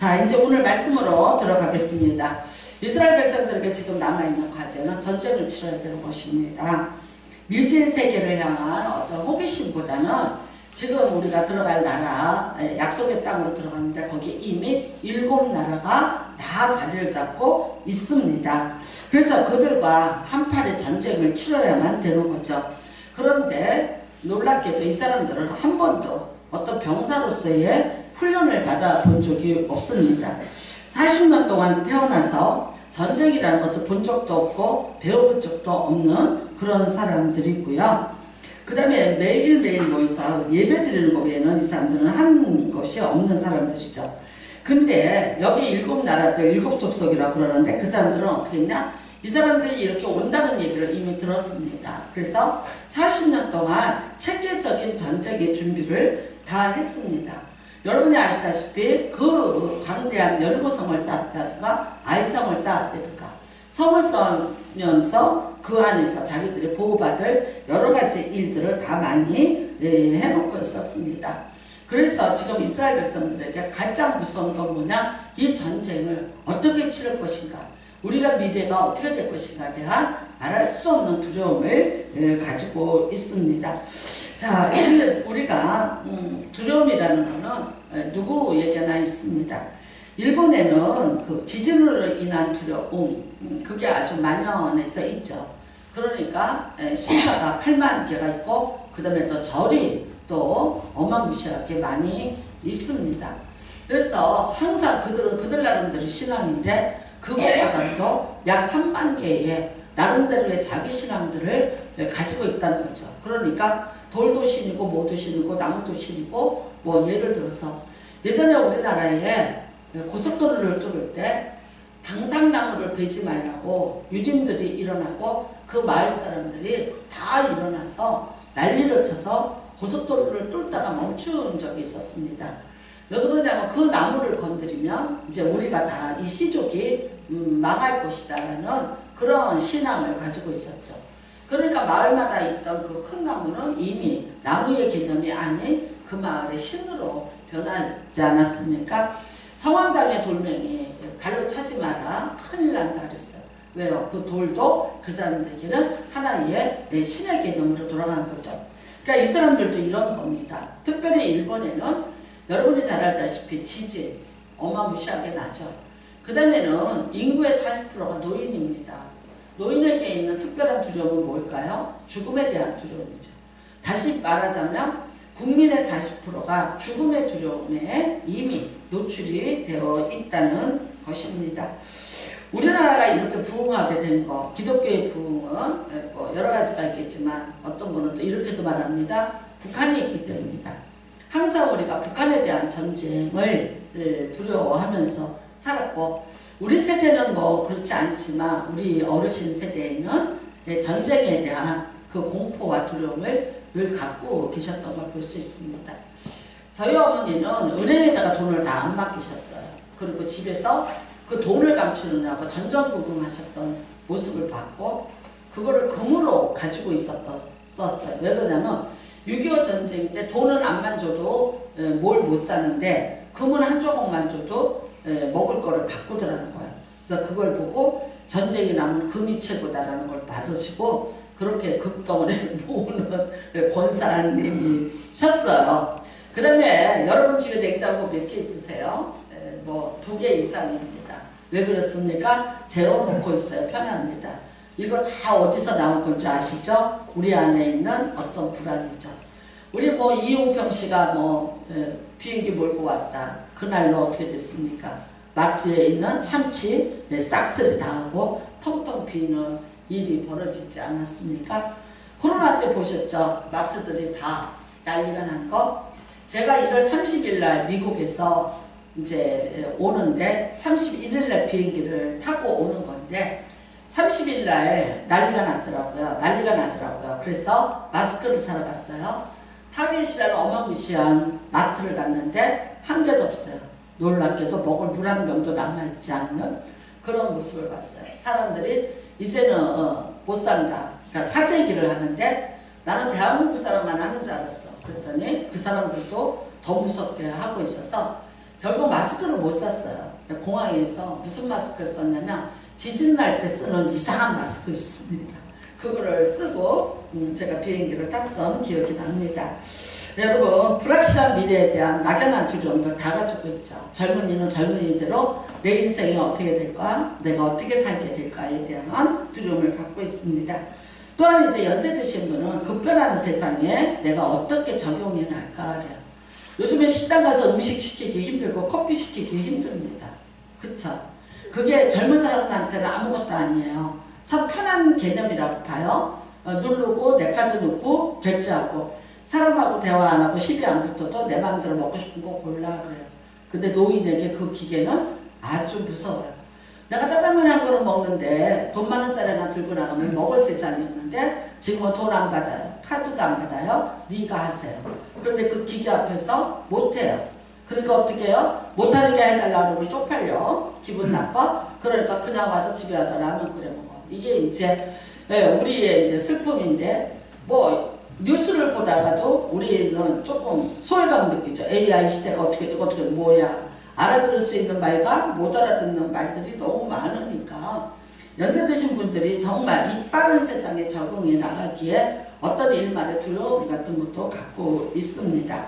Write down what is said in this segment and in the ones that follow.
자, 이제 오늘 말씀으로 들어가겠습니다. 이스라엘 백성들에게 지금 남아있는 과제는 전쟁을 치러야 되는 것입니다. 미진 세계를 향한 어떤 호기심보다는 지금 우리가 들어갈 나라, 약속의 땅으로 들어가는데 거기에 이미 7나라가 다 자리를 잡고 있습니다. 그래서 그들과 한판의 전쟁을 치러야만 되는 거죠. 그런데 놀랍게도 이 사람들은 한 번도 어떤 병사로서의 훈련을 받아본 적이 없습니다. 40년 동안 태어나서 전쟁이라는 것을 본 적도 없고 배워본 적도 없는 그런 사람들이고요. 그 다음에 매일매일 모여서 예배 드리는 것 외에는 이 사람들은 한 것이 없는 사람들이죠. 근데 여기 7나라들 7족속이라고 그러는데 그 사람들은 어떻게 했냐? 이 사람들이 이렇게 온다는 얘기를 이미 들었습니다. 그래서 40년 동안 체계적인 전쟁의 준비를 다 했습니다. 여러분이 아시다시피 그 광대한 여리고성을 쌓았다든가 아이성을 쌓았다든가 성을 쌓으면서 그 안에서 자기들이 보호받을 여러가지 일들을 다 많이 해놓고 있었습니다. 그래서 지금 이스라엘 백성들에게 가장 무서운 건 뭐냐? 이 전쟁을 어떻게 치를 것인가? 우리가 미래가 어떻게 될 것인가에 대한 말할 수 없는 두려움을 가지고 있습니다. 자, 우리가 두려움이라는 것은 누구에게나 있습니다. 일본에는 그 지진으로 인한 두려움, 그게 아주 만연해서 있죠. 그러니까 신사가 8만 개가 있고 그 다음에 또 절이 또 어마무시하게 많이 있습니다. 그래서 항상 그들 나름대로 신앙인데 그것보다도 약 3만 개의 나름대로의 자기 신앙들을 가지고 있다는 거죠. 그러니까 돌도 신이고 뭐도 신이고 나무도 신이고 뭐 예를 들어서 예전에 우리나라에 고속도로를 뚫을 때 당상나무를 베지 말라고 유진들이 일어나고 그 마을 사람들이 다 일어나서 난리를 쳐서 고속도로를 뚫다가 멈춘 적이 있었습니다. 왜 그러냐면 그 나무를 건드리면 이제 우리가 다 이 시족이 망할 것이다라는 그런 신앙을 가지고 있었죠. 그러니까 마을마다 있던 그 큰 나무는 이미 나무의 개념이 아닌 그 마을의 신으로 변하지 않았습니까? 성황당의 돌멩이 발로 차지 마라 큰일 난다 그랬어요. 왜요? 그 돌도 그 사람들에게는 하나의 신의 개념으로 돌아가는 거죠. 그러니까 이 사람들도 이런 겁니다. 특별히 일본에는 여러분이 잘 알다시피 지진 어마무시하게 나죠. 그 다음에는 인구의 40%가 노인입니다. 노인에게 있는 특별한 두려움은 뭘까요? 죽음에 대한 두려움이죠. 다시 말하자면 국민의 40%가 죽음의 두려움에 이미 노출이 되어 있다는 것입니다. 우리나라가 이렇게 부흥하게 된 거, 기독교의 부흥은 뭐 여러 가지가 있겠지만 어떤 분은 또 이렇게도 말합니다. 북한이 있기 때문이다. 항상 우리가 북한에 대한 전쟁을 두려워하면서 살았고 우리 세대는 뭐 그렇지 않지만 우리 어르신 세대에는 전쟁에 대한 그 공포와 두려움을 늘 갖고 계셨던 걸 볼 수 있습니다. 저희 어머니는 은행에다가 돈을 다 안 맡기셨어요. 그리고 집에서 그 돈을 감추느냐고 전전긍긍하셨던 모습을 봤고 그거를 금으로 가지고 있었어요. 왜 그러냐면 6.25 전쟁 때 돈은 안만 줘도 뭘 못 사는데 금은 한 조각만 줘도 먹을 거를 바꾸더라는 거예요. 그래서 그걸 보고 전쟁이 나면 금이 최고다라는 걸 받으시고 그렇게 금덩어리를 모으는 권사님이셨어요. 그 다음에 여러분 집에 냉장고 몇 개 있으세요? 뭐 2개 이상입니다. 왜 그렇습니까? 재워놓고 있어요. 편합니다. 이거 다 어디서 나온 건지 아시죠? 우리 안에 있는 어떤 불안이죠. 우리 뭐 이용평 씨가 뭐 비행기 몰고 왔다. 그날로 어떻게 됐습니까? 마트에 있는 참치 싹쓸이 당하고 텅텅 비는 일이 벌어지지 않았습니까? 코로나 때 보셨죠? 마트들이 다 난리가 난 거. 제가 1월 30일 날 미국에서 이제 오는데 31일 날 비행기를 타고 오는 건데 30일 날 난리가 나더라고요. 그래서 마스크를 사러 갔어요. 타겟이라는 어마무시한 마트를 갔는데 한 개도 없어요. 놀랍게도 먹을 물 한 병도 남아있지 않는 그런 모습을 봤어요. 사람들이 이제는 못 산다. 그러니까 사재기를 하는데 나는 대한민국 사람만 하는 줄 알았어. 그랬더니 그 사람들도 더 무섭게 하고 있어서 결국 마스크를 못 샀어요. 공항에서 무슨 마스크를 썼냐면 지진 날 때 쓰는 이상한 마스크 있습니다. 그거를 쓰고 제가 비행기를 탔던 기억이 납니다. 여러분, 불확실한 미래에 대한 막연한 두려움들 다 가지고 있죠. 젊은이는 젊은이대로 내 인생이 어떻게 될까, 내가 어떻게 살게 될까에 대한 두려움을 갖고 있습니다. 또한 이제 연세 드신 분은 급변하는 세상에 내가 어떻게 적용해 나갈까요? 요즘에 식당 가서 음식 시키기 힘들고 커피 시키기 힘듭니다. 그쵸? 그게 젊은 사람들한테는 아무것도 아니에요. 참 편한 개념이라고 봐요. 누르고 내 카드 넣고 결제하고 사람하고 대화 안 하고 시비 안 붙어도 내 마음대로 먹고 싶은 거 골라 그래요. 근데 노인에게 그 기계는 아주 무서워요. 내가 짜장면 한 그릇 먹는데 돈 10,000원짜리 하나 들고 나가면 먹을 세상이었는데 지금은 돈 안 받아요. 카드도 안 받아요. 네가 하세요. 그런데 그 기계 앞에서 못해요. 그러니까 어떻게 해요? 못하는 게 해달라고 그러고 쪽팔려. 기분 나빠? 그러니까 그냥 와서 집에 와서 라면 끓여 먹어. 이게 이제 우리의 이제 슬픔인데, 뭐 뉴스를 보다가도 우리는 조금 소외감 느끼죠. AI 시대가 어떻게 되고 어떻게 뭐야. 알아들을 수 있는 말과 못 알아듣는 말들이 너무 많으니까 연세 드신 분들이 정말 이 빠른 세상에 적응해 나가기에 어떤 일말의 두려움 같은 것도 갖고 있습니다.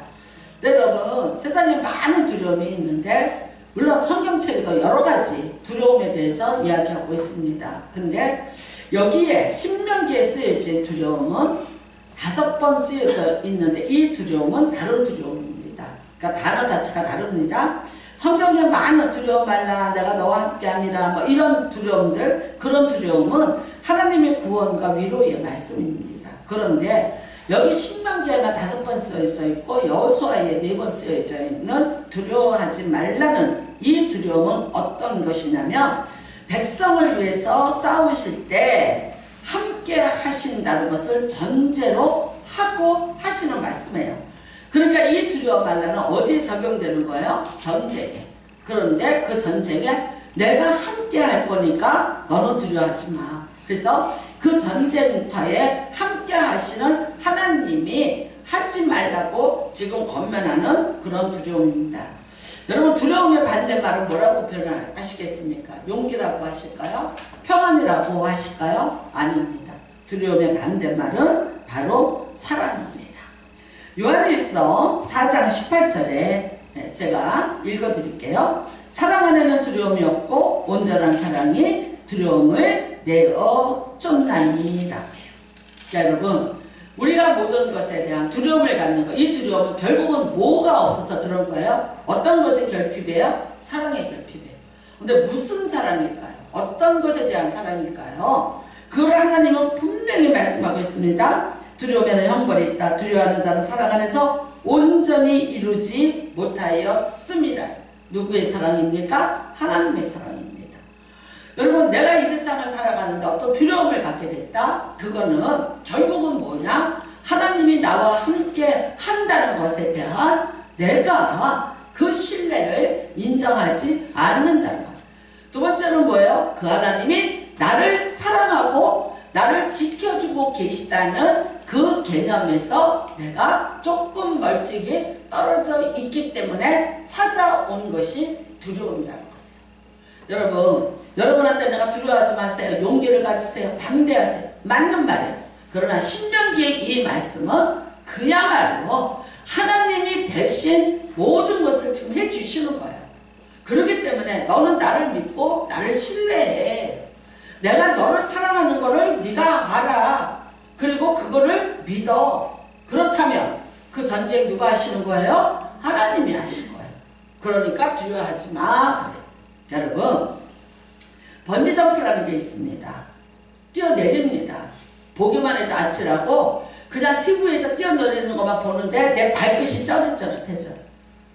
네, 여러분, 세상에 많은 두려움이 있는데 물론 성경책에도 여러 가지 두려움에 대해서 이야기하고 있습니다. 근데 여기에 신명기에 쓰여진 두려움은 5번 쓰여져 있는데 이 두려움은 다른 두려움입니다. 그러니까 단어 자체가 다릅니다. 성경에 많은 두려움 말라 내가 너와 함께함이라 뭐 이런 두려움들, 그런 두려움은 하나님의 구원과 위로의 말씀입니다. 그런데 여기 신명기에만 5번 쓰여져 있고 여호수아에 4번 쓰여져 있는 두려워하지 말라는 이 두려움은 어떤 것이냐면 백성을 위해서 싸우실 때 함께 하신다는 것을 전제로 하고 하시는 말씀이에요. 그러니까 이 두려워 말라는 어디에 적용되는 거예요? 전쟁에. 그런데 그 전쟁에 내가 함께 할 거니까 너는 두려워하지 마. 그래서 그 전쟁터에 함께 하시는 하나님이 하지 말라고 지금 권면하는 그런 두려움입니다. 여러분, 두려움의 반대말은 뭐라고 표현하시겠습니까? 용기라고 하실까요? 평안이라고 하실까요? 아닙니다. 두려움의 반대말은 바로 사랑입니다. 요한일서 4장 18절에 제가 읽어드릴게요. 사랑 안에는 두려움이 없고 온전한 사랑이 두려움을 내어 쫓나니라고요. 여러분, 우리가 모든 것에 대한 두려움을 갖는 것, 이 두려움은 결국은 뭐가 없어서 그런 거예요? 어떤 것의 결핍이에요? 사랑의 결핍이에요. 근데 무슨 사랑일까요? 어떤 것에 대한 사랑일까요? 그걸 하나님은 분명히 말씀하고 있습니다. 두려움에는 형벌이 있다. 두려워하는 자는 사랑 안에서 온전히 이루지 못하였습니다. 누구의 사랑입니까? 하나님의 사랑입니다. 여러분, 내가 이 세상을 살아가는데 어떤 두려움을 갖게 됐다? 그거는 결국은 뭐냐? 하나님이 나와 함께 한다는 것에 대한 내가 그 신뢰를 인정하지 않는다는 것. 두 번째는 뭐예요? 그 하나님이 나를 사랑하고 나를 지켜주고 계시다는 그 개념에서 내가 조금 멀찍이 떨어져 있기 때문에 찾아온 것이 두려움이라는 것이에요. 여러분한테 내가 두려워하지 마세요. 용기를 가지세요. 담대하세요. 맞는 말이에요. 그러나 신명기의 이 말씀은 그야말로 하나님이 대신 모든 것을 지금 해주시는 거예요. 그렇기 때문에 너는 나를 믿고 나를 신뢰해. 내가 너를 사랑하는 거를 네가 알아. 그리고 그거를 믿어. 그렇다면 그 전쟁 누가 하시는 거예요? 하나님이 하시는 거예요. 그러니까 두려워하지 마. 여러분, 번지점프라는 게 있습니다. 뛰어내립니다. 보기만 해도 아찔하고 그냥 TV에서 뛰어내리는 것만 보는데 내 발끝이 쩌릿쩌릿해져.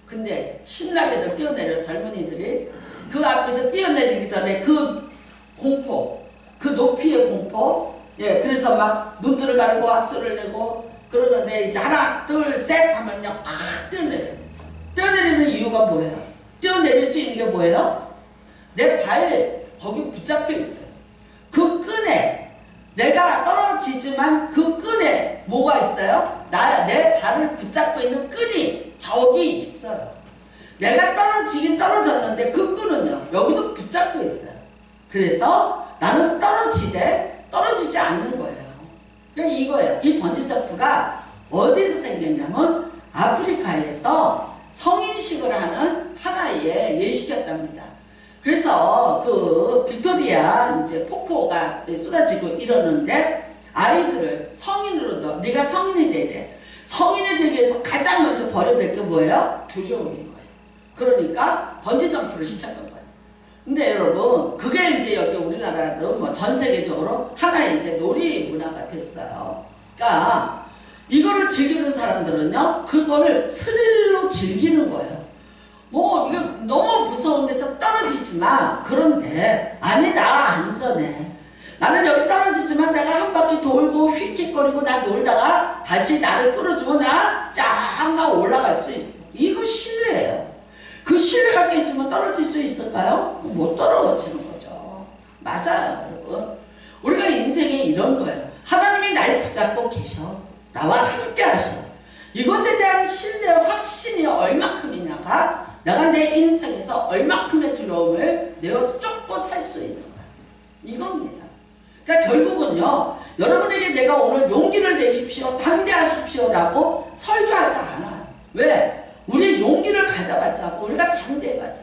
근데 신나게들 뛰어내려. 젊은이들이 그 앞에서 뛰어내리기 전에 그 공포, 그 높이의 공포, 그래서 막 눈들을 가리고 악수를 내고 그러는데 이제 하나, 둘, 셋 하면요, 팍 뛰어내려요. 뛰어내리는 이유가 뭐예요? 뛰어내릴 수 있는 게 뭐예요? 내 발 거기 붙잡혀 있어요. 그 끈에 내가 떨어지지만 그 끈에 뭐가 있어요? 내 발을 붙잡고 있는 끈이 저기 있어요. 내가 떨어지긴 떨어졌는데 그 끈은요 여기서 붙잡고 있어요. 그래서 나는 떨어지되 떨어지지 않는 거예요. 그러니까 이거예요. 이 번지점프가 어디서 생겼냐면 아프리카에서 성인식을 하는 하나의 예식이었답니다. 그래서 그 빅토리아 이제 폭포가 쏟아지고 이러는데 아이들을 성인으로 네가 성인이 돼야 돼. 성인이 되기 위해서 가장 먼저 버려야 될 게 뭐예요? 두려움인 거예요. 그러니까 번지점프를 시켰던 거예요. 근데 여러분 그게 이제 여기 우리나라도 뭐 전 세계적으로 하나의 이제 놀이 문화가 됐어요. 그러니까 이거를 즐기는 사람들은요 그거를 스릴로 즐기는 거예요. 뭐 이거 너무 무서운 데서 떨어지지만 그런데 아니다 안전해. 나는 여기 떨어지지만 내가 한 바퀴 돌고 휙휙거리고 나 놀다가 다시 나를 끌어주고 나 올라갈 수 있어. 이거 신뢰예요. 그 신뢰가 깨지면 떨어질 수 있을까요? 못 떨어지는 거죠. 맞아요 여러분. 우리가 인생이 이런 거예요. 하나님이 날 붙잡고 계셔. 나와 함께 하셔. 이것에 대한 신뢰 확신이 얼마큼이냐가 내가 내 인생에서 얼마큼의 두려움을 내어 쫓고 살 수 있는 거야. 이겁니다. 그러니까 결국은요 여러분에게 내가 오늘 용기를 내십시오 당대하십시오라고 설교하지 않아요. 왜? 우리 용기를 가져가자고 우리가 당대해가자.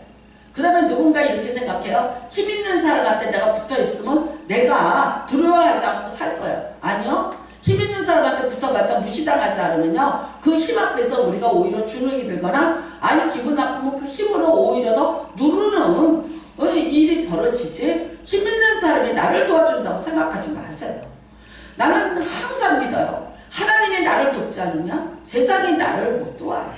그 다음에 누군가 이렇게 생각해요. 힘 있는 사람한테 내가 붙어있으면 내가 두려워하지 않고 살 거예요. 아니요. 힘 있는 사람한테 붙어봤자 무시당하지 않으면요 그 힘 앞에서 우리가 오히려 주눅이 들거나 아니 기분 나쁘면 그 힘으로 오히려 더 누르는 일이 벌어지지 힘 있는 사람이 나를 도와준다고 생각하지 마세요. 나는 항상 믿어요. 하나님이 나를 돕지 않으면 세상이 나를 못 도와요.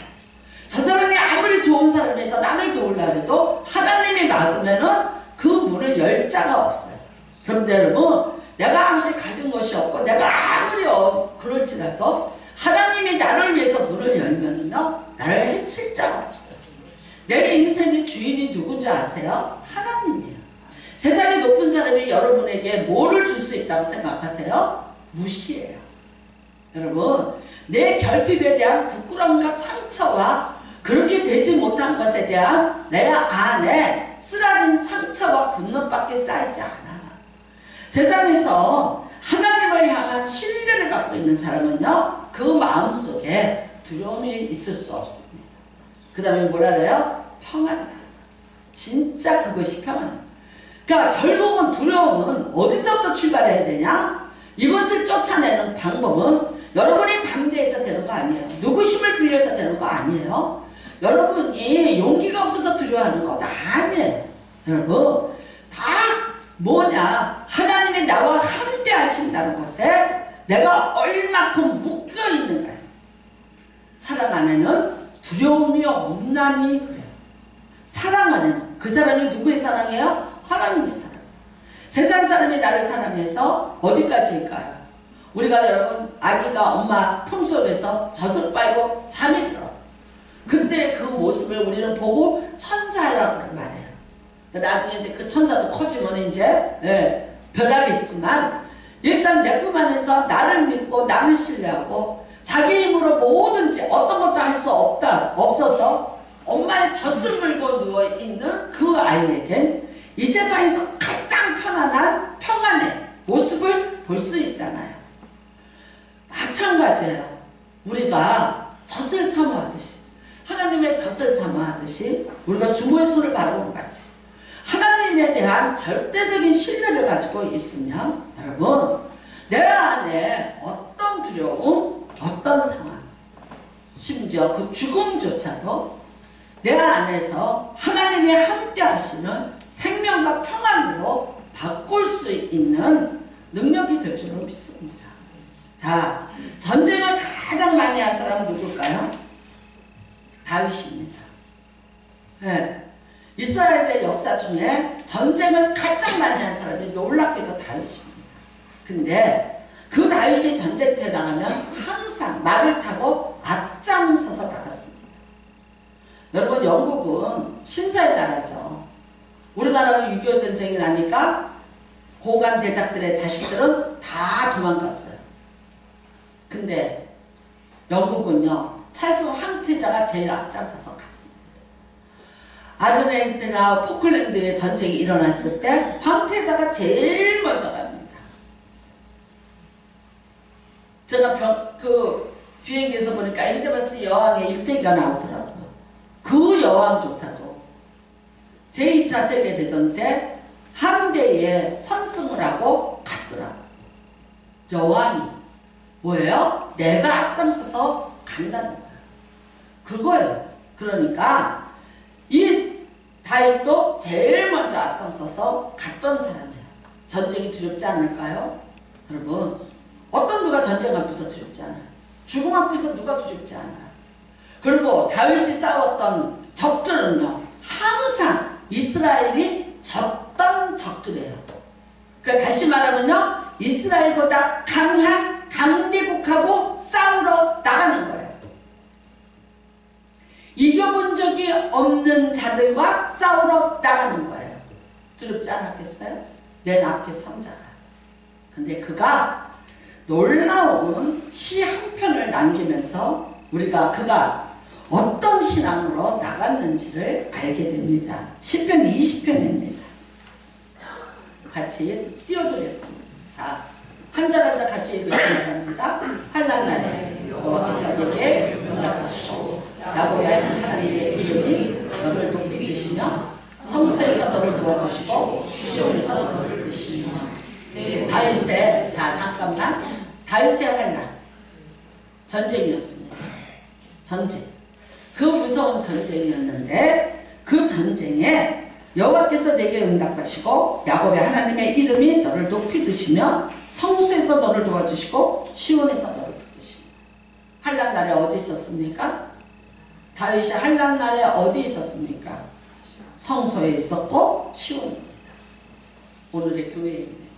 저 사람이 아무리 좋은 사람에서 나를 도우려 해도 하나님이 막으면은 그 문을 열 자가 없어요. 그런데 여러분 내가 아무리 가진 것이 없고 내가 아무리 그럴지라도 하나님이 나를 위해서 문을 열면은요 나를 해칠 자가 없어요. 내 인생의 주인이 누군지 아세요? 하나님이에요. 세상에 높은 사람이 여러분에게 뭐를 줄 수 있다고 생각하세요? 무시해요. 여러분 내 결핍에 대한 부끄러움과 상처와 그렇게 되지 못한 것에 대한 내 안에 쓰라린 상처와 분노밖에 쌓이지 않아. 세상에서 하나님을 향한 신뢰를 갖고 있는 사람은요 그 마음속에 두려움이 있을 수 없습니다. 그 다음에 뭐라 그래요? 평안이다. 진짜 그것이 평안이다. 그러니까 결국은 두려움은 어디서부터 출발해야 되냐? 이것을 쫓아내는 방법은 여러분이 당대해서 되는 거 아니에요. 누구 힘을 빌려서 되는 거 아니에요. 여러분이 용기가 없어서 두려워하는 거 아니에요. 여러분 다 뭐냐? 하나님이 나와 함께 하신다는 것에 내가 얼마큼 묶여 있는가. 사랑 안에는 두려움이 없나니 그래요. 사랑 안에는 그 사랑이 누구의 사랑이에요? 하나님의 사랑. 세상 사람이 나를 사랑해서 어디까지일까요? 우리가 여러분 아기가 엄마 품속에서 젖을 빨고 잠이 들어. 그때 그 모습을 우리는 보고 천사라고 말해요. 나중에 이제 그 천사도 커지면 이제 변하겠지만 일단 내 품 안에서 나를 믿고 나를 신뢰하고 자기 힘으로 뭐든지 어떤 것도 할 수 없어서 엄마의 젖을 물고 누워있는 그 아이에겐 이 세상에서 가장 편안한 평안의 모습을 볼 수 있잖아요. 마찬가지예요. 우리가 젖을 사모하듯이 하나님의 젖을 사모하듯이 우리가 주모의 손을 바라보는 것 같이 하나님에 대한 절대적인 신뢰를 가지고 있으면 여러분 내 안에 어떤 두려움, 어떤 상황 심지어 그 죽음조차도 내 안에서 하나님이 함께 하시는 생명과 평안으로 바꿀 수 있는 능력이 될 줄로 믿습니다. 자, 전쟁을 가장 많이 한 사람은 누굴까요? 다윗입니다. 네. 이스라엘의 역사 중에 전쟁을 가장 많이 한 사람이 놀랍게도 다윗입니다. 근데 그 다윗이 전쟁터에 나가면 항상 말을 타고 앞장서서 나갔습니다. 여러분 영국은 신사의 나라죠. 우리나라는 6.25 전쟁이 나니까 고관 대작들의 자식들은 다 도망갔어요. 근데 영국은요 찰스 황태자가 제일 앞장서서 갔습니다. 아르헨티나 포클랜드에 전쟁이 일어났을 때 황태자가 제일 먼저 갑니다. 제가 비행기에서 보니까 엘리자베스 여왕의 일대기가 나오더라고요. 그 여왕조차도 제2차 세계대전 때 함대에 선승을 하고 갔더라고요. 여왕이 뭐예요? 내가 앞장서서 간다는 거예요. 그거예요. 그러니까 이 다윗도 제일 먼저 앞장서서 갔던 사람이에요. 전쟁이 두렵지 않을까요? 여러분, 어떤 누가 전쟁 앞에서 두렵지 않아요? 죽음 앞에서 누가 두렵지 않아요? 그리고 다윗이 싸웠던 적들은요, 항상 이스라엘이 졌던 적들이에요. 그러니까 다시 말하면요, 이스라엘보다 강한 강대국하고 싸우러 나가는 거예요. 이겨본 적이 없는 자들과 싸우러 나가는 거예요. 두렵지 않았겠어요? 맨 앞에 선자가. 근데 그가 놀라운 시 한 편을 남기면서 그가 어떤 신앙으로 나갔는지를 알게 됩니다. 시편 20편입니다. 같이 띄워드리겠습니다. 자, 한 절 한 절 같이 읽으시기 바랍니다. 환난 날에 여호와께서 내게 응답하시고 야곱의 하나님의 이름이 너를 높이 드시며 성소에서 너를 도와주시고 시온에서 너를 드시며. 다윗의, 자 잠깐만, 다윗의 환난 전쟁이었습니다. 전쟁. 그 무서운 전쟁이었는데 그 전쟁에 여호와께서 내게 응답하시고 야곱의 하나님의 이름이 너를 높이 드시며 성소에서 너를 도와주시고 시온에서 너를 붙드시며. 환난 날에 어디 있었습니까? 다윗이 환난 날에 어디 있었습니까? 성소에 있었고 시온입니다. 오늘의 교회입니다.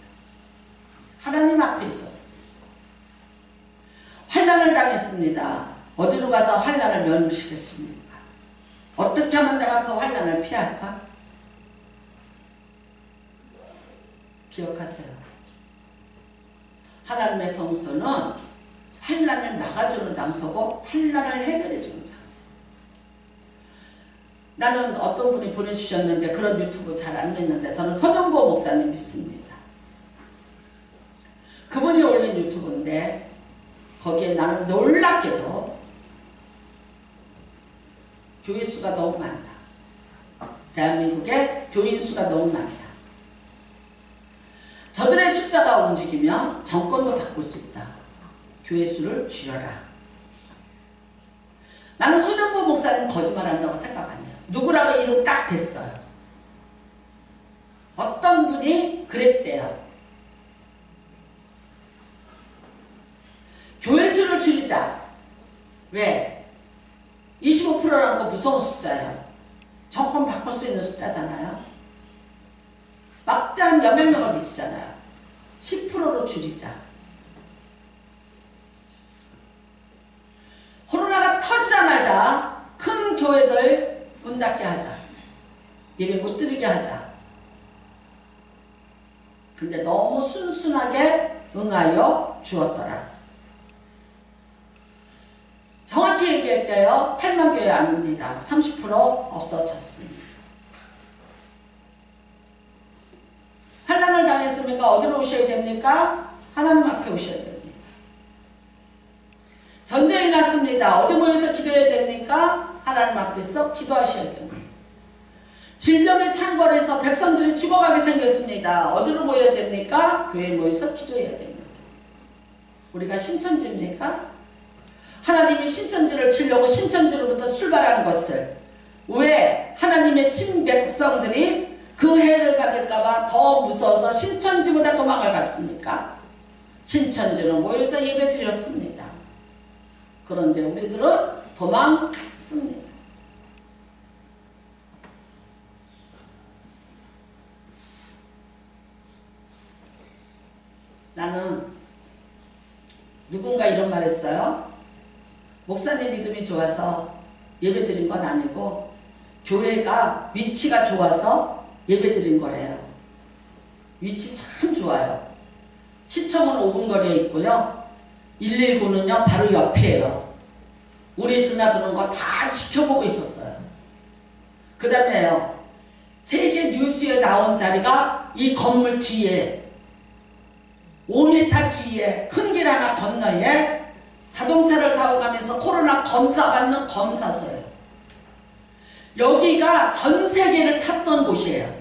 하나님 앞에 있었습니다. 환난을 당했습니다. 어디로 가서 환난을 면시겠습니까? 어떻게 하면 내가 그 환난을 피할까? 기억하세요. 하나님의 성소는 환난을 막아주는 장소고 환난을 해결해주는 장소. 나는 어떤 분이 보내주셨는데 그런 유튜브 잘 안 믿는데 저는 선영보 목사님 믿습니다. 그분이 올린 유튜브인데 거기에 나는 놀랍게도 교회 수가 너무 많다. 대한민국에 교인 수가 너무 많다. 저들의 숫자가 움직이면 정권도 바꿀 수 있다. 교회 수를 줄여라. 나는 손영보 목사님 거짓말한다고 생각 안 해요. 누구라고 이름 딱 됐어요. 어떤 분이 그랬대요. 교회 수를 줄이자. 왜? 25%라는 거 무서운 숫자예요. 정권 바꿀 수 있는 숫자잖아요. 막대한 영향력을 미치잖아요. 10%로 줄이자. 코로나가 터지자마자 큰 교회들 문 닫게 하자. 예배 못 드리게 하자. 근데 너무 순순하게 응하여 주었더라. 정확히 얘기할게요. 8만 교회 아닙니다. 30% 없어졌습니다. 환난을 당했습니까? 어디로 오셔야 됩니까? 하나님 앞에 오셔야 됩니다. 전쟁이 났습니다. 어디 모여서 기도해야 됩니까? 하나님 앞에서 기도하셔야 됩니다. 질병에 창궐해서 백성들이 죽어가게 생겼습니다. 어디로 모여야 됩니까? 교회에 모여서 기도해야 됩니다. 우리가 신천지입니까? 하나님이 신천지를 치려고 신천지로부터 출발한 것을 왜 하나님의 친백성들이 그 해를 받을까봐 더 무서워서 신천지보다 도망을 갔습니까? 신천지로 모여서 예배 드렸습니다. 그런데 우리들은 도망갔습니다. 나는 누군가 이런 말 했어요. 목사님 믿음이 좋아서 예배 드린 건 아니고 교회가 위치가 좋아서 예배 드린 거래요. 위치 참 좋아요. 시청은 5분 거리에 있고요. 119는요 바로 옆이에요. 우리 드나드는 거 다 지켜보고 있었어요. 그 다음에요. 세계 뉴스에 나온 자리가 이 건물 뒤에 5m 뒤에 큰 길 하나 건너에 자동차를 타고 가면서 코로나 검사 받는 검사소예요. 여기가 전 세계를 탔던 곳이에요.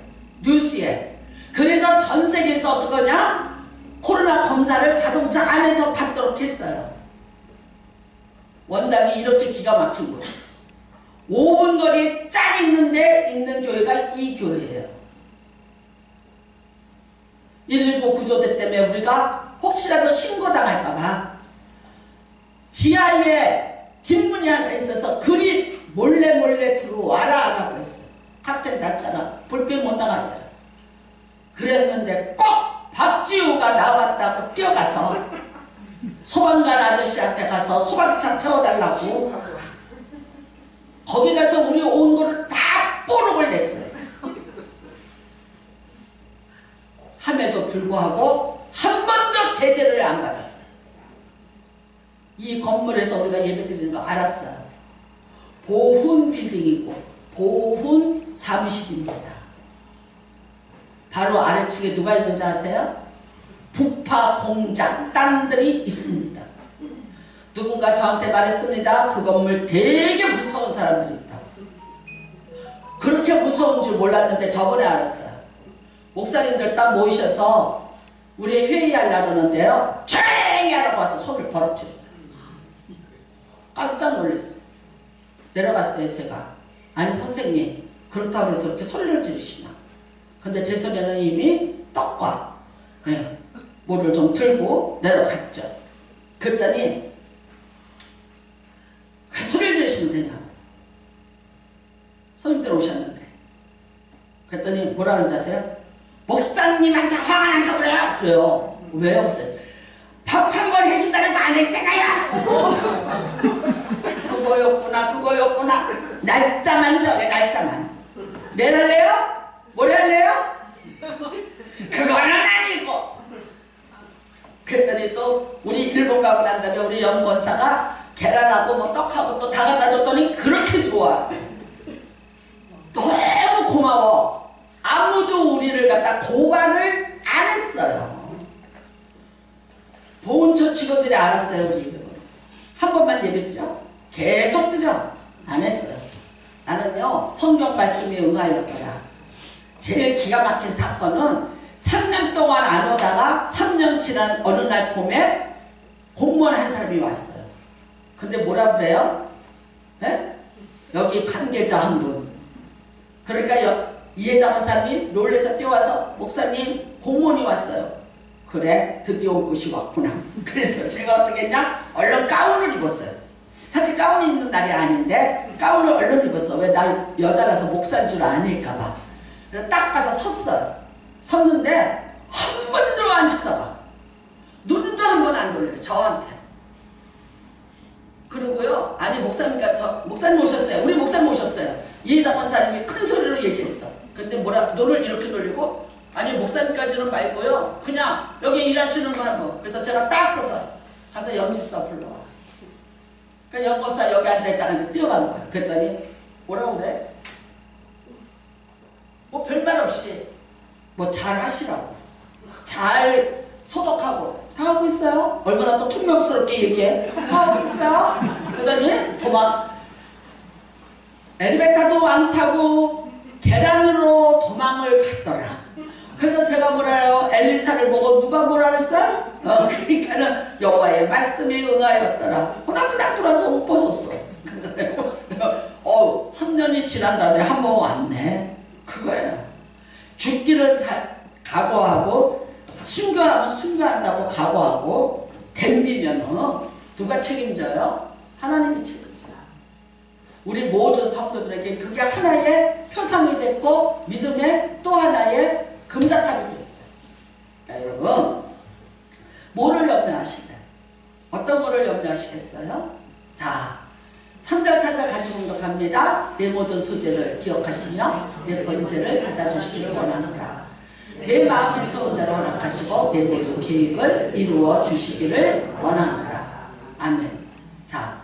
뉴스에. 그래서 전 세계에서 어떡하냐? 코로나 검사를 자동차 안에서 받도록 했어요. 원당이 이렇게 기가 막힌 곳. 5분 거리에 쫙 있는 교회가 이 교회예요. 119 구조대 때문에 우리가 혹시라도 신고당할까봐 지하에 뒷문이 하나 있어서 그리 몰래 들어와라 라고 했어요. 카텐 닫잖아. 불빛 못 나가게. 그랬는데 꼭 박지우가 나왔다고 뛰어가서 소방관 아저씨한테 가서 소방차 태워달라고 거기 가서 우리 온 거를 다 뽀록을 냈어요. 함에도 불구하고 한 번도 제재를 안 받았어요. 이 건물에서 우리가 예배드리는 거 알았어요. 보훈 빌딩이고 보훈 사무실입니다. 바로 아래층에 누가 있는지 아세요? 부파 공장 땅들이 있습니다. 누군가 저한테 말했습니다. 그 건물 되게 무서운 사람들이 있다. 그렇게 무서운 줄 몰랐는데 저번에 알았어요. 목사님들 딱 모이셔서 우리 회의하려는데요. 조용히 하라고 와서 손을 벌어뜨리더라고요. 깜짝 놀랐어요. 내려갔어요 제가. 아니 선생님 그렇다고 해서 이렇게 소리를 지르시나. 근데 제 손에는 이미 떡과 뭐를 좀 들고 내려갔죠. 그랬더니 소리를 지르시면 되냐. 손님들 오셨는데 그랬더니 뭐라 그러는지 아세요? 목사님한테 화가 나서 그래요. 그래요. 왜요? 그랬더니 밥 한 번 해준다는 거 안 했잖아요. 그거였구나. 날짜만 정해, 날짜만. 내일 할래요? 모레 할래요? 그거는 아니고. 그랬더니 또 우리 일본 가고 난 다음에 우리 연권사가 계란하고 뭐 떡하고 또 다 갖다 줬더니 그렇게 좋아. 너무 고마워. 아무도 우리를 갖다 고발을 안 했어요. 보훈처 직원들이 알았어요. 우리 한 번만 예배 드려? 계속 드려? 안 했어요. 나는요 성경 말씀에 응하였더라. 제일 기가 막힌 사건은 3년 동안 안 오다가 3년 지난 어느 날 봄에 공무원 한 사람이 왔어요. 근데 뭐라 그래요? 네? 여기 관계자 한 분. 그러니까 이해자 한 사람이 놀래서 뛰어와서 목사님 공무원이 왔어요. 그래 드디어 올 곳이 왔구나. 그래서 제가 어떻게 했냐? 얼른 가운을 입었어요. 사실 가운 입는 날이 아닌데 가운을 얼른 입었어. 왜 나 여자라서 목사인 줄 아닐까봐. 그래서 딱 가서 섰어요. 섰는데 한 번도 안 쳐다봐. 눈도 한 번 안 돌려요. 저한테. 그리고요. 아니 목사님과 목사님 오셨어요. 우리 목사님 오셨어요. 이해자 권사님이 큰 소리로 얘기했어. 근데 뭐라 눈을 이렇게 돌리고 아니 목사님까지는 말고요. 그냥 여기 일하시는 거 한번. 그래서 제가 딱 서서 가서 연집사 불러와. 그러니까 연집사 여기 앉아있다가 이제 뛰어가는 거야. 그랬더니 뭐라고 그래? 뭐 별말 없이 뭐 잘 하시라고. 잘 소독하고 다 하고 있어요. 얼마나 또 퉁명스럽게 얘기해. 다 하고 있어요. 그러더니 도망 엘리베이터도 안 타고 계단으로 도망을 갔더라. 그래서 제가 뭐라 해요? 엘리사를 보고 누가 뭐라 그랬어요? 그러니까는 여호와의 말씀에 응하였더라. 나 그냥 들어와서 옷 벗었어. 그래서 3년이 지난 다음에 한 번 왔네. 그거예요. 죽기를 각오하고 순교하면 순교한다고 각오하고 덤비면은 누가 책임져요? 하나님이 책임져요. 우리 모든 성도들에게 그게 하나의 표상이 됐고 믿음의 또 하나의 금자탑이 됐어요. 자, 여러분 뭐를 염려하시나요? 어떤 거를 염려하시겠어요? 자, 3절 4절 같이 공독합니다. 내 모든 소재를 기억하시며 내 번제를 받아주시기를 원하노라. 내 마음의 소원대로 허락하시고 내 모든 계획을 이루어 주시기를 원하노라. 아멘. 자,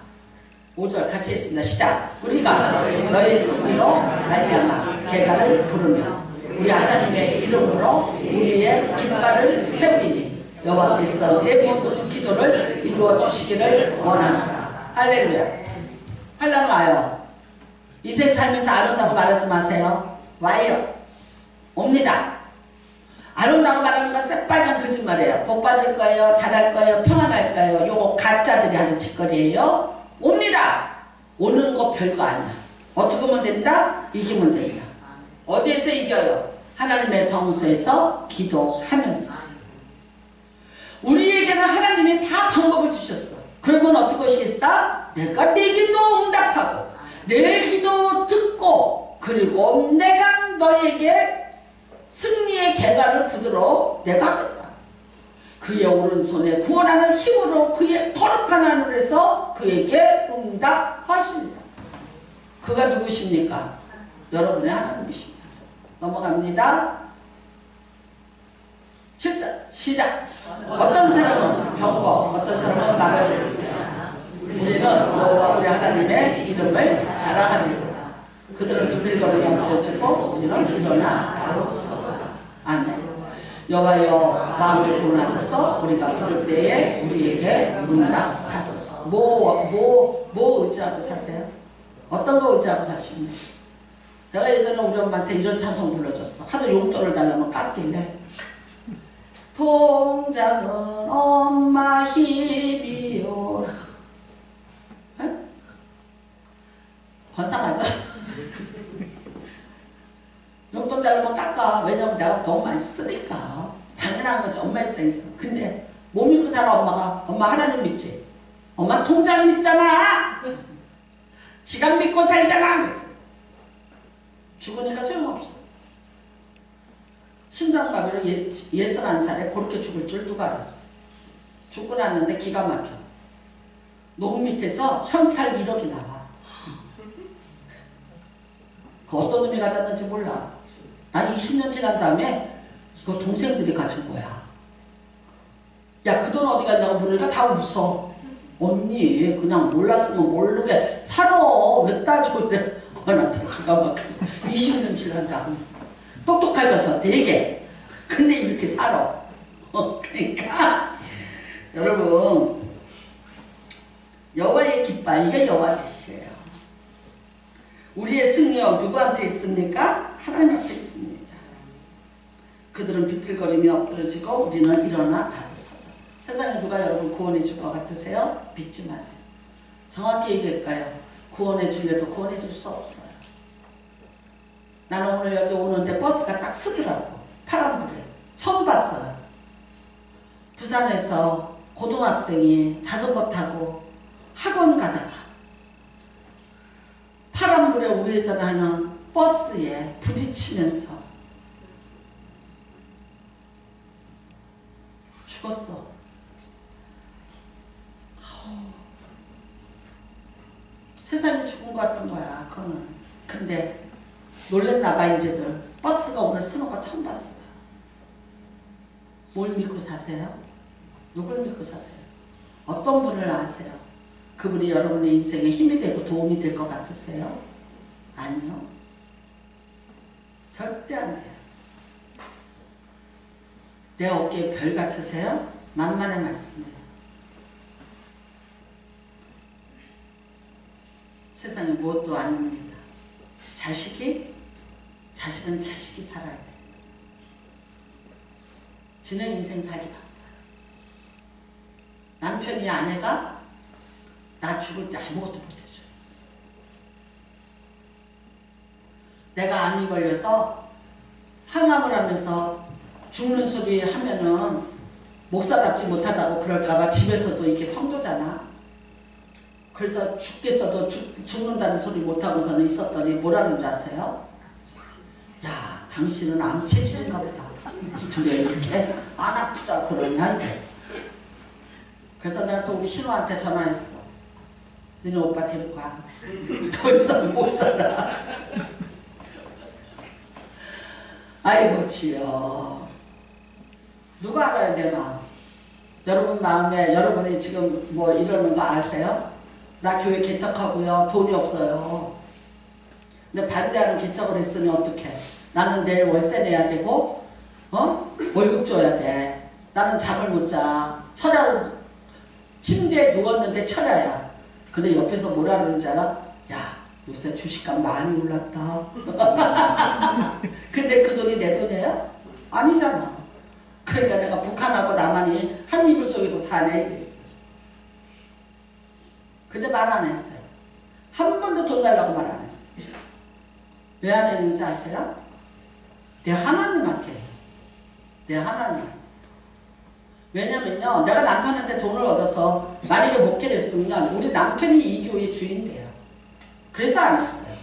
5절 같이 했습니다. 시작. 우리가 너의 승리로 말미암아 개가를 부르며 우리 하나님의 이름으로 우리의 깃발을 세우리니 여호와께서 내 모든 기도를 이루어 주시기를 원하노라. 할렐루야. 환난 와요. 인생 살면서 안 온다고 말하지 마세요. 와요. 옵니다. 안 온다고 말하는 건 새빨간 거짓말이에요. 복 받을 거예요. 잘할 거예요. 평안할 거예요. 요거 가짜들이 하는 짓거리예요. 옵니다. 오는 거 별거 아니야. 어떻게 하면 된다? 이기면 된다. 어디에서 이겨요? 하나님의 성소에서 기도하면서. 우리에게는 하나님이 다 방법을 주셨어. 그러면 어떻게 하시겠다? 내가 내 기도 응답하고 내 기도 듣고 그리고 내가 너에게 승리의 개가를 부드러 내가 하겠다. 그의 오른손에 구원하는 힘으로 그의 거룩한 하늘에서 그에게 응답하십니다. 그가 누구십니까? 여러분의 하나님이십니다. 넘어갑니다. 7절 시작. 어떤 사람은 병거, 어떤 사람은 말을 우리는 여호와 우리 하나님의 이름을 자랑하리로다. 그들은 비틀거리며 엎드려지고 우리는 일어나 바로 서거다. 아멘. 여호와여 마음을 구원하소서. 우리가 부를 때에 우리에게 응답하소서. 뭐 의지하고 사세요? 어떤 거 의지하고 사십니까? 제가 예전에 우리 엄마한테 이런 찬송 불러줬어. 하도 용돈을 달라면 깎길래 통장은 엄마 힘이요. 권상하죠? 용돈 달라면 깎아. 왜냐면 내가 돈 많이 쓰니까. 당연한 거지, 엄마 입장에서. 근데 뭐 믿고 살아, 엄마가? 엄마 하나님 믿지? 엄마 통장 믿잖아! 지갑 믿고 살잖아! 죽으니까 소용없어. 심장마비로 61살에 그렇게 죽을 줄 누가 알았어. 죽고 났는데 기가 막혀. 녹 밑에서 현찰 1억이 나와. 그 어떤 놈이 가졌는지 몰라. 난 20년 지난 다음에 그 동생들이 가진 거야. 야, 그 돈 어디 갔냐고 물으니까 다 웃어. 언니 그냥 몰랐으면 모르게 살아. 왜 따지고 그래. 나 진짜 기가 막혀서 20년 지난 다음에 똑똑하죠 저 되게. 근데 이렇게 살아. 그러니까 여러분 여호와의 깃발 이게 여호와 뜻이에요. 우리의 승리가 누구한테 있습니까? 하나님 앞에 있습니다. 그들은 비틀거리며 엎드러지고 우리는 일어나 바로 서자. 세상에 누가 여러분 구원해 줄 것 같으세요? 믿지 마세요. 정확히 얘기할까요? 구원해 줄래도 구원해 줄 수 없어요. 나는 오늘 여기 오는데 버스가 딱 서더라고. 파란불에. 처음 봤어요. 부산에서 고등학생이 자전거 타고 학원 가다가 파란불에 우회전하는 버스에 부딪히면서 죽었어. 세상이 죽은 것 같은 거야. 그거는. 근데 놀랬나봐 이제들. 버스가 오늘 쓰는 거 처음 봤어요. 뭘 믿고 사세요? 누굴 믿고 사세요? 어떤 분을 아세요? 그분이 여러분의 인생에 힘이 되고 도움이 될 것 같으세요? 아니요. 절대 안 돼요. 내 어깨에 별 같으세요? 만만의 말씀이에요. 세상에 무엇도 아닙니다. 자식은 자식이 살아야 돼. 지는 인생 살기 바빠요. 남편이 아내가 나 죽을 때 아무것도 못해줘요. 내가 암이 걸려서 항암을 하면서 죽는 소리 하면은 목사답지 못하다고 그럴까봐 집에서도 이렇게 성도잖아. 그래서 죽겠어도 죽는다는 소리 못하고서는 있었더니 뭐라는 줄 아세요? 야, 당신은 암 체질인가 보다. 왜 이렇게 안 아프다 그러냐. 그래서 내가 또 우리 신우한테 전화했어. 너네 오빠 데리고 가. 더 이상 못 살아. 아이고 주여. 누가 알아요 내 마음. 여러분 마음에 여러분이 지금 뭐 이러는 거 아세요? 나 교회 개척하고요. 돈이 없어요. 근데 반대하는 개척을 했으니 어떡해. 나는 내일 월세 내야 되고 월급 줘야 돼. 나는 잠을 못 자. 철야로 침대에 누웠는데 철야야. 근데 옆에서 뭐라 그러는 줄 알아? 야, 요새 주식값 많이 올랐다. 근데 그 돈이 내 돈이에요? 아니잖아. 그러니까 내가 북한하고 남한이 한 이불 속에서 사네 이랬어. 근데 말 안 했어요. 한 번도 돈 달라고 말 안 했어요. 왜 안 했는지 아세요? 내 하나님한테. 내 하나님한테. 왜냐면요, 내가 남편한테 돈을 얻어서 만약에 목회를 했으면 우리 남편이 이 교회의 주인 돼요. 그래서 안 했어요.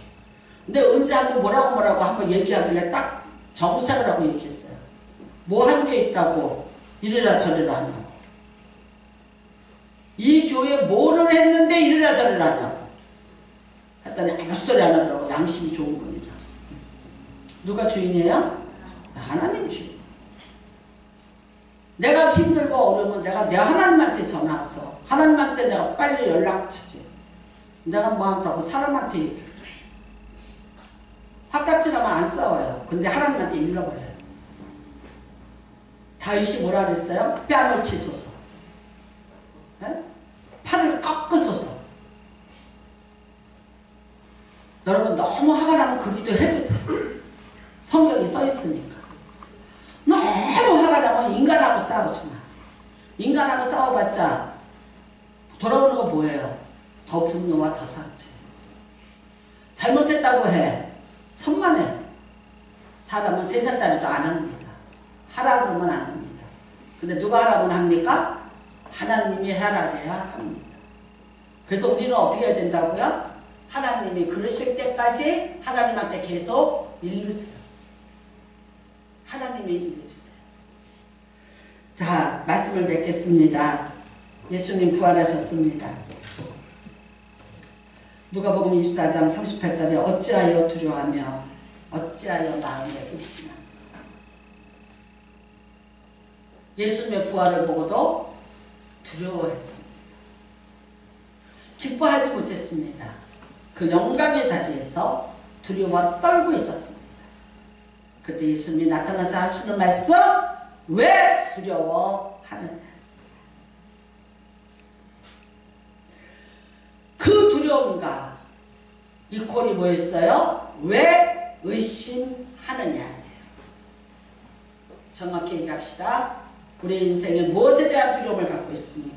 근데 언제 한번 뭐라고 한번 얘기하길래 딱 정색을 하고 얘기했어요. 뭐 한 게 있다고 이래라 저래라 하냐고. 이 교회에 뭐를 했는데 이래라 저래라 하냐고. 했더니 아무 소리 안 하더라고. 양심이 좋은 분이라. 누가 주인이에요? 하나님 주인. 내가 힘들고 어려우면 내가 내 하나님한테 전화해서 하나님한테 내가 빨리 연락 주지. 내가 뭐 한다고 사람한테 얘기해. 화딱지나면 안 싸워요. 근데 하나님한테 일러버려요. 다윗이 뭐라 그랬어요? 뺨을 치소서. 네? 팔을 꺾으소서. 여러분 너무 화가 나면 그 기도 해도 돼. 성경이 써 있으니까. 너무 화가 나면 인간하고 싸우지 마. 인간하고 싸워봤자 돌아오는 거 뭐예요? 더 분노와 더 상처. 잘못했다고 해. 천만에. 사람은 3살짜리도 안 합니다. 하라 그러면 안 합니다. 근데 누가 하라고는 합니까? 하나님이 하라 그래야 합니다. 그래서 우리는 어떻게 해야 된다고요? 하나님이 그러실 때까지 하나님한테 계속 일르세요. 하나님이 일러주세요. 자, 말씀을 맺겠습니다. 예수님 부활하셨습니다. 누가복음 24장 38절에 어찌하여 두려워하며 어찌하여 마음에 의심하며. 예수님의 부활을 보고도 두려워했습니다. 기뻐하지 못했습니다. 그 영광의 자리에서 두려워 떨고 있었습니다. 그때 예수님이 나타나서 하시는 말씀, 왜 두려워하느냐. 그 두려움과 이퀄이 뭐였어요? 왜 의심하느냐. 정확히 얘기합시다. 우리 인생에 무엇에 대한 두려움을 갖고 있습니까?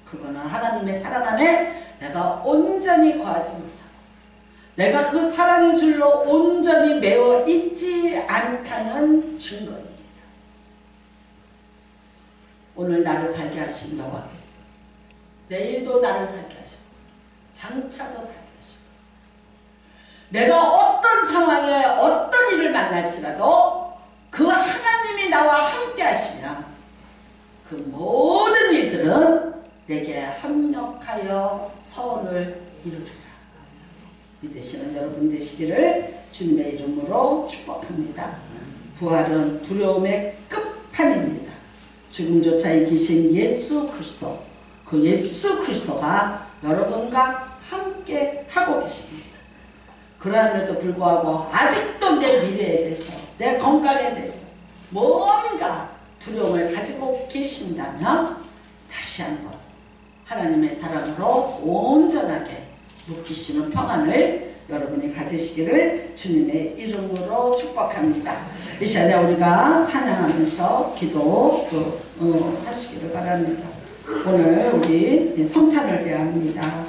그거는 하나님의 사랑 안에 내가 온전히 거하지 못하고 내가 그 사랑의 줄로 온전히 매어 있지 않다는 증거입니다. 오늘 나를 살게 하신 여호와께서 내일도 나를 살게 하시고 장차도 살게 하시고 내가 어떤 상황에 어떤 일을 만날지라도 그 하나님이 나와 함께 하시면 그 모든 일들은 내게 합력하여 선을 이루리라. 믿으시는 여러분 되시기를 주님의 이름으로 축복합니다. 부활은 두려움의 끝판입니다. 죽음조차 이기신 예수 그리스도, 그 예수 그리스도가 여러분과 함께 하고 계십니다. 그러함에도 불구하고 아직도 내 미래에 대해서 내 건강에 대해서 뭔가 두려움을 가지고 계신다면 다시 한번 하나님의 사랑으로 온전하게 묶이시는 평안을 여러분이 가지시기를 주님의 이름으로 축복합니다. 이 시간에 우리가 찬양하면서 기도 하시기를 바랍니다. 오늘 우리 성찬을 대합니다.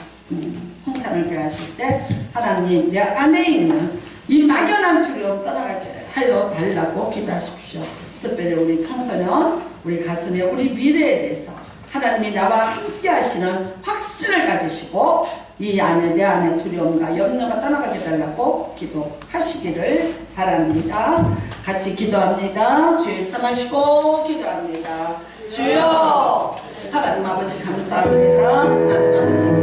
성찬을 대하실 때 하나님 내 안에 있는 이 막연한 두려움 떠나가게 하여 달라고 기도하십시오. 특별히 우리 청소년, 우리 가슴에 우리 미래에 대해서 하나님이 나와 함께 하시는 확신을 가지시고 이 안에 내 안에 두려움과 염려가 떠나가게 달라고 기도하시기를 바랍니다. 같이 기도합니다. 주여 참하시고 기도합니다. 주여 하나님 아버지 감사합니다. 하나님 아버지